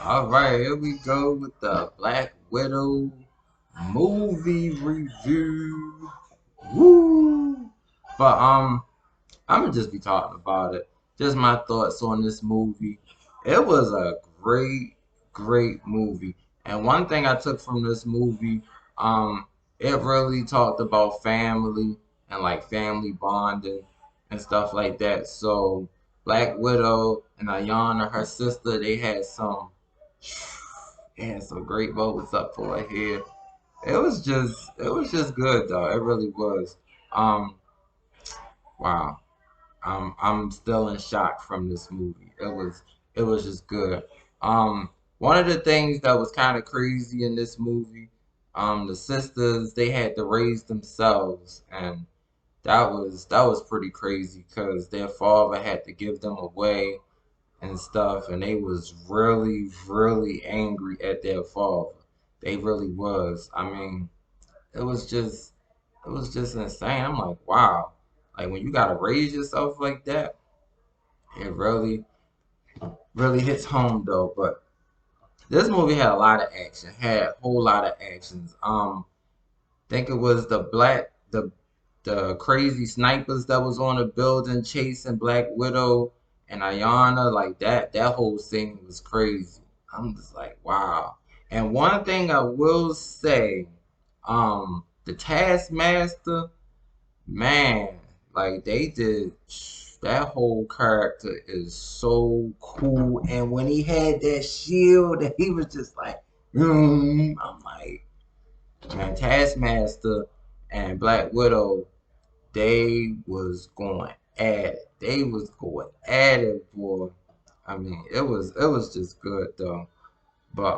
All right, here we go with the Black Widow movie review. Woo! But I'm gonna just be talking about it. Just my thoughts on this movie. It was a great movie. And one thing I took from this movie, um, it really talked about family and like family bonding and stuff like that. So Black Widow and Ayana, her sister, they had some great moments up for her here. It was just good though. It really was. Um, wow. I'm still in shock from this movie. It was just good. Um, One of the things that was kind of crazy in this movie, the sisters they had to raise themselves, and that was pretty crazy because their father had to give them away and stuff, and they was really angry at their father. They really was. I mean, it was just it was just insane. I'm like, wow. Like when you gotta raise yourself like that, it really hits home though. But this movie had a lot of action, had a whole lot of actions. Think it was the crazy snipers that was on the building chasing Black Widow and Ayana, like that whole scene was crazy. I'm just like, wow. And one thing I will say, the Taskmaster, man, like they did that whole character is so cool. And when he had that shield, and he was just like, I'm like, man, Taskmaster and Black Widow, they was going at it. They was going at it, boy. I mean, it was just good though. But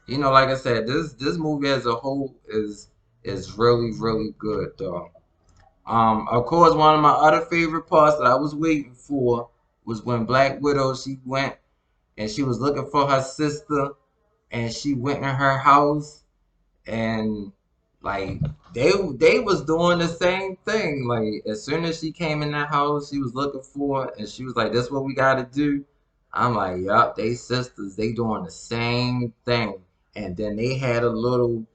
like I said, this movie as a whole is really good though. Of course, one of my other favorite parts that I was waiting for was when Black Widow she went and she was looking for her sister, and she went in her house, and like they was doing the same thing. Like as soon as she came in that house, she was looking for it, and she was like, "That's what we got to do." I'm like, "Yup, they sisters. They doing the same thing." And then they had a little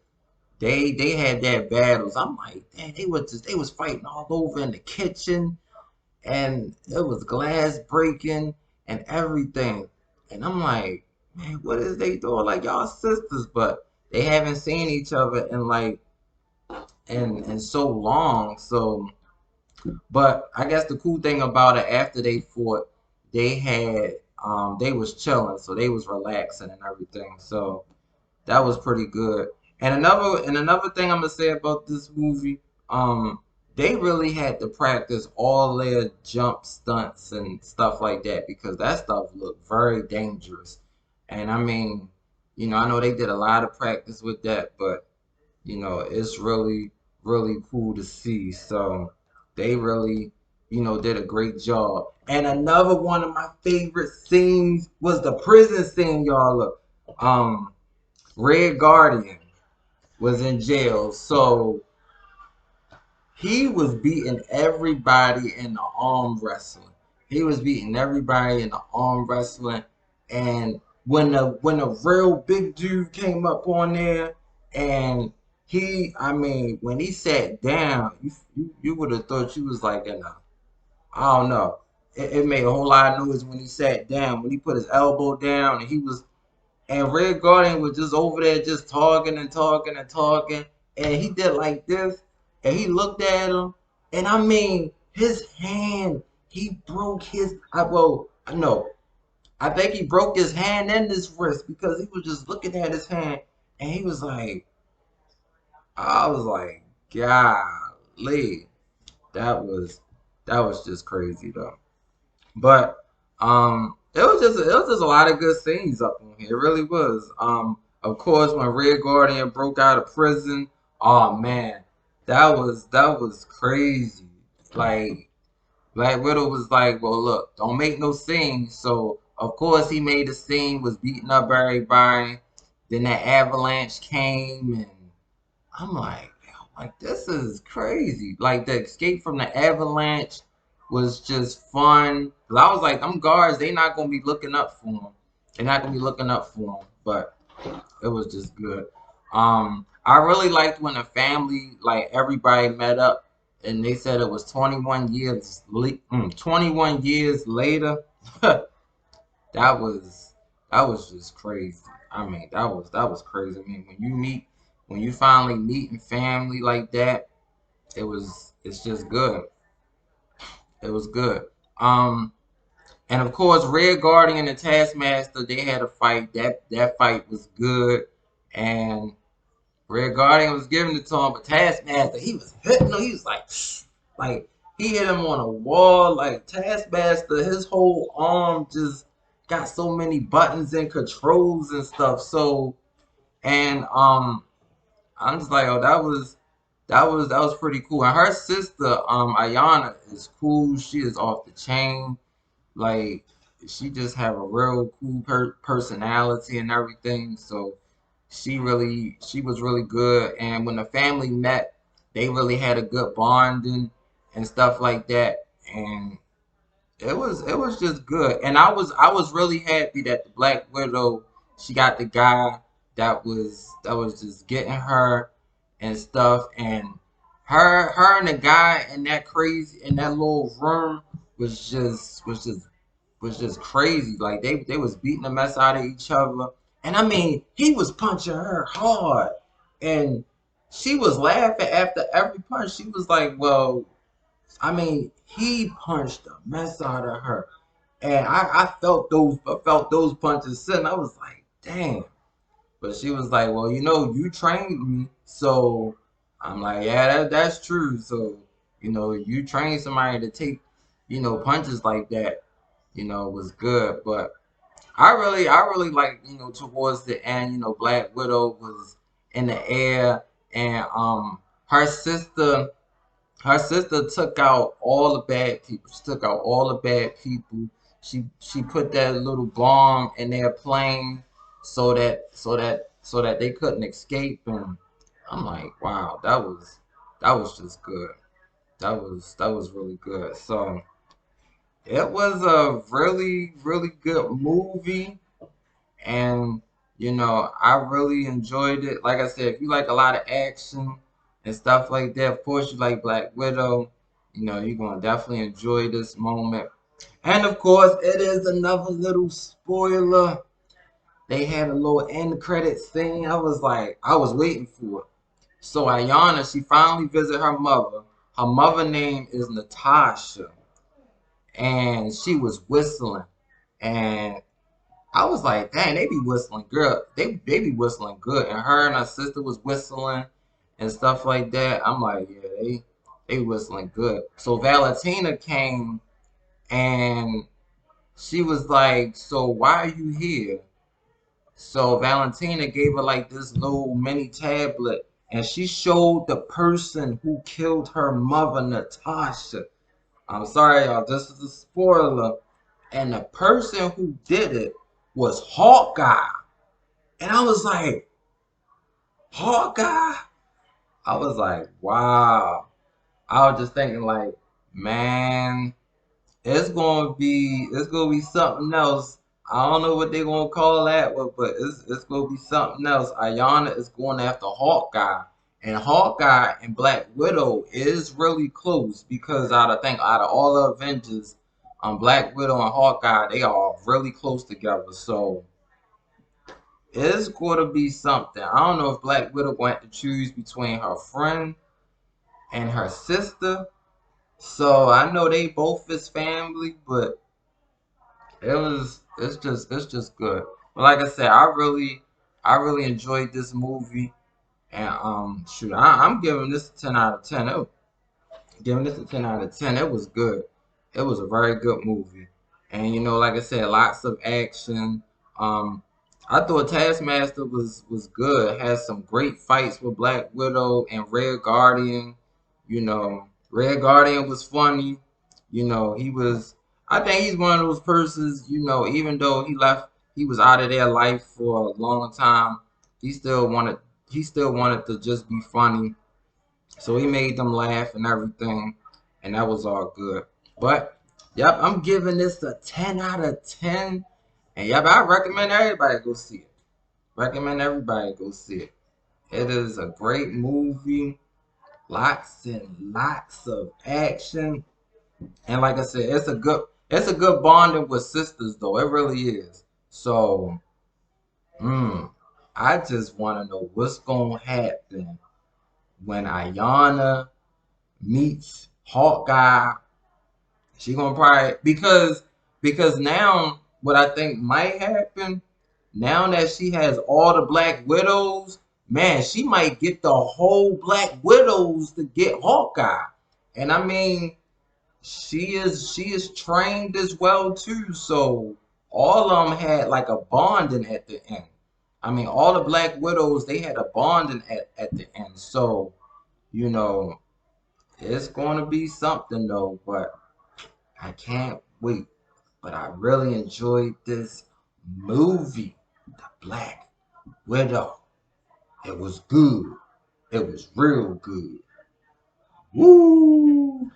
they had their battles. I'm like, damn, they was fighting all over in the kitchen, and it was glass breaking and everything. And I'm like, man, what is they doing? Like y'all sisters, but they haven't seen each other in like in so long. So, but I guess the cool thing about it after they fought, they was chilling, so they was relaxing and everything. So that was pretty good. And another thing I'm gonna say about this movie, they really had to practice all their jump stunts and stuff like that because that stuff looked very dangerous. And I mean, I know they did a lot of practice with that, but it's really cool to see. So they really, did a great job. And another one of my favorite scenes was the prison scene, y'all. Look, Red Guardian was in jail, so he was beating everybody in the arm wrestling. He was beating everybody in the arm wrestling, and when the real big dude came up on there, and I mean, when he sat down, you would have thought you was like in a, I don't know. It made a whole lot of noise when he sat down. When he put his elbow down, and Red Guardian was just over there just talking and talking and talking. And he did like this. And he looked at him. And I mean, his hand, he broke well, no, I think he broke his hand and his wrist because he was just looking at his hand. And he was like, I was like, golly, that was, that was just crazy though. But it was just a lot of good scenes up on here. It really was. Of course, when Red Guardian broke out of prison, oh man, that was crazy. Like Black Widow was like, "Well, look, don't make no scene." So of course he made a scene, was beating up everybody. Then that avalanche came, and I'm like, this is crazy. Like the escape from the avalanche was just fun. 'Cause I was like, them guards, they not gonna be looking up for him. They're not gonna be looking up for him, but it was just good. I really liked when the family, like everybody met up, and they said it was 21 years later. That was that was just crazy. I mean, that was crazy. I mean, when you finally meet in family like that, it's just good. It was good. Um, and of course, Red Guardian and Taskmaster, they had a fight. That fight was good, and Red Guardian was giving it to him, but Taskmaster, he was hitting him. He was like he hit him on a wall. Like Taskmaster, his whole arm just got so many buttons and controls and stuff. So, and I'm just like, oh, that was pretty cool. And her sister, Ayana, is cool. She is off the chain. Like she just have a real cool personality and everything. So she was really good. And when the family met, they really had a good bonding and stuff like that. And it was just good. And I was really happy that the Black Widow, she got the guy that was just getting her and stuff. And her and the guy in that crazy in that little room was just crazy. Like they was beating the mess out of each other. And I mean, he was punching her hard. And she was laughing after every punch. She was like, well, I mean, he punched the mess out of her. And I felt those punches sitting. I was like, damn. But she was like, well, you trained me. So I'm like, yeah, that's true. So, you trained somebody to take, punches like that, was good. But I really like, towards the end, Black Widow was in the air, and her sister her sister took out all the bad people. She took out all the bad people. She put that little bomb in their plane so that they couldn't escape. And I'm like, wow, that was just good. That was really good. So it was a really really good movie, and I really enjoyed it. Like I said, if you like a lot of action and stuff like that, of course you like Black Widow, you're gonna definitely enjoy this moment. And of course, it is another little spoiler. They had a little end credits thing. I was waiting for it. So Ayana, she finally visited her mother. Her mother name is Natasha, and she was whistling. And I was like, dang, they be whistling good. They be whistling good. And her and her sister was whistling and stuff like that. I'm like, yeah, they whistling good. So Valentina came, and she was like, so why are you here? So Valentina gave her like this little mini tablet, and she showed the person who killed her mother, Natasha. I'm sorry, y'all, this is a spoiler. And the person who did it was Hawkeye. And I was like, Hawkeye? I was like, wow. I was just thinking like, man, it's gonna be something else. I don't know what they're gonna call that, but it's gonna be something else. Ayana is going after Hawkeye. And Hawkeye and Black Widow is really close because out of all the Avengers, Black Widow and Hawkeye, they are really close together. So it's gonna be something. I don't know if Black Widow going to choose between her friend and her sister. So I know they both is family, but it's just good. But like I said, I really enjoyed this movie, and shoot, I'm giving this a 10 out of 10. Giving this a 10 out of 10. It was good. It was a very good movie. And like I said, lots of action. Um, I thought Taskmaster was good. Had some great fights with Black Widow and Red Guardian. Red Guardian was funny. He was. I think he's one of those persons. Even though he was out of their life for a long time. He still wanted. He still wanted to just be funny, so he made them laugh and everything, and that was all good. But, yep, I'm giving this a 10 out of 10. And yeah, but I recommend everybody go see it. Recommend everybody go see it. It is a great movie. Lots and lots of action. And like I said, it's a good bonding with sisters though. It really is. So, mm, I just want to know what's gonna happen when Ayana meets Hawkeye. She gonna probably because now what I think might happen now that she has all the Black Widows, man, she might get the whole Black Widows to get Hawkeye. And I mean, she is trained as well too. So all of them had like a bonding at the end. I mean, all the Black Widows they had a bonding at the end. So you know, it's gonna be something though. But I can't wait. But I really enjoyed this movie, The Black Widow. It was good. It was real good. Woo!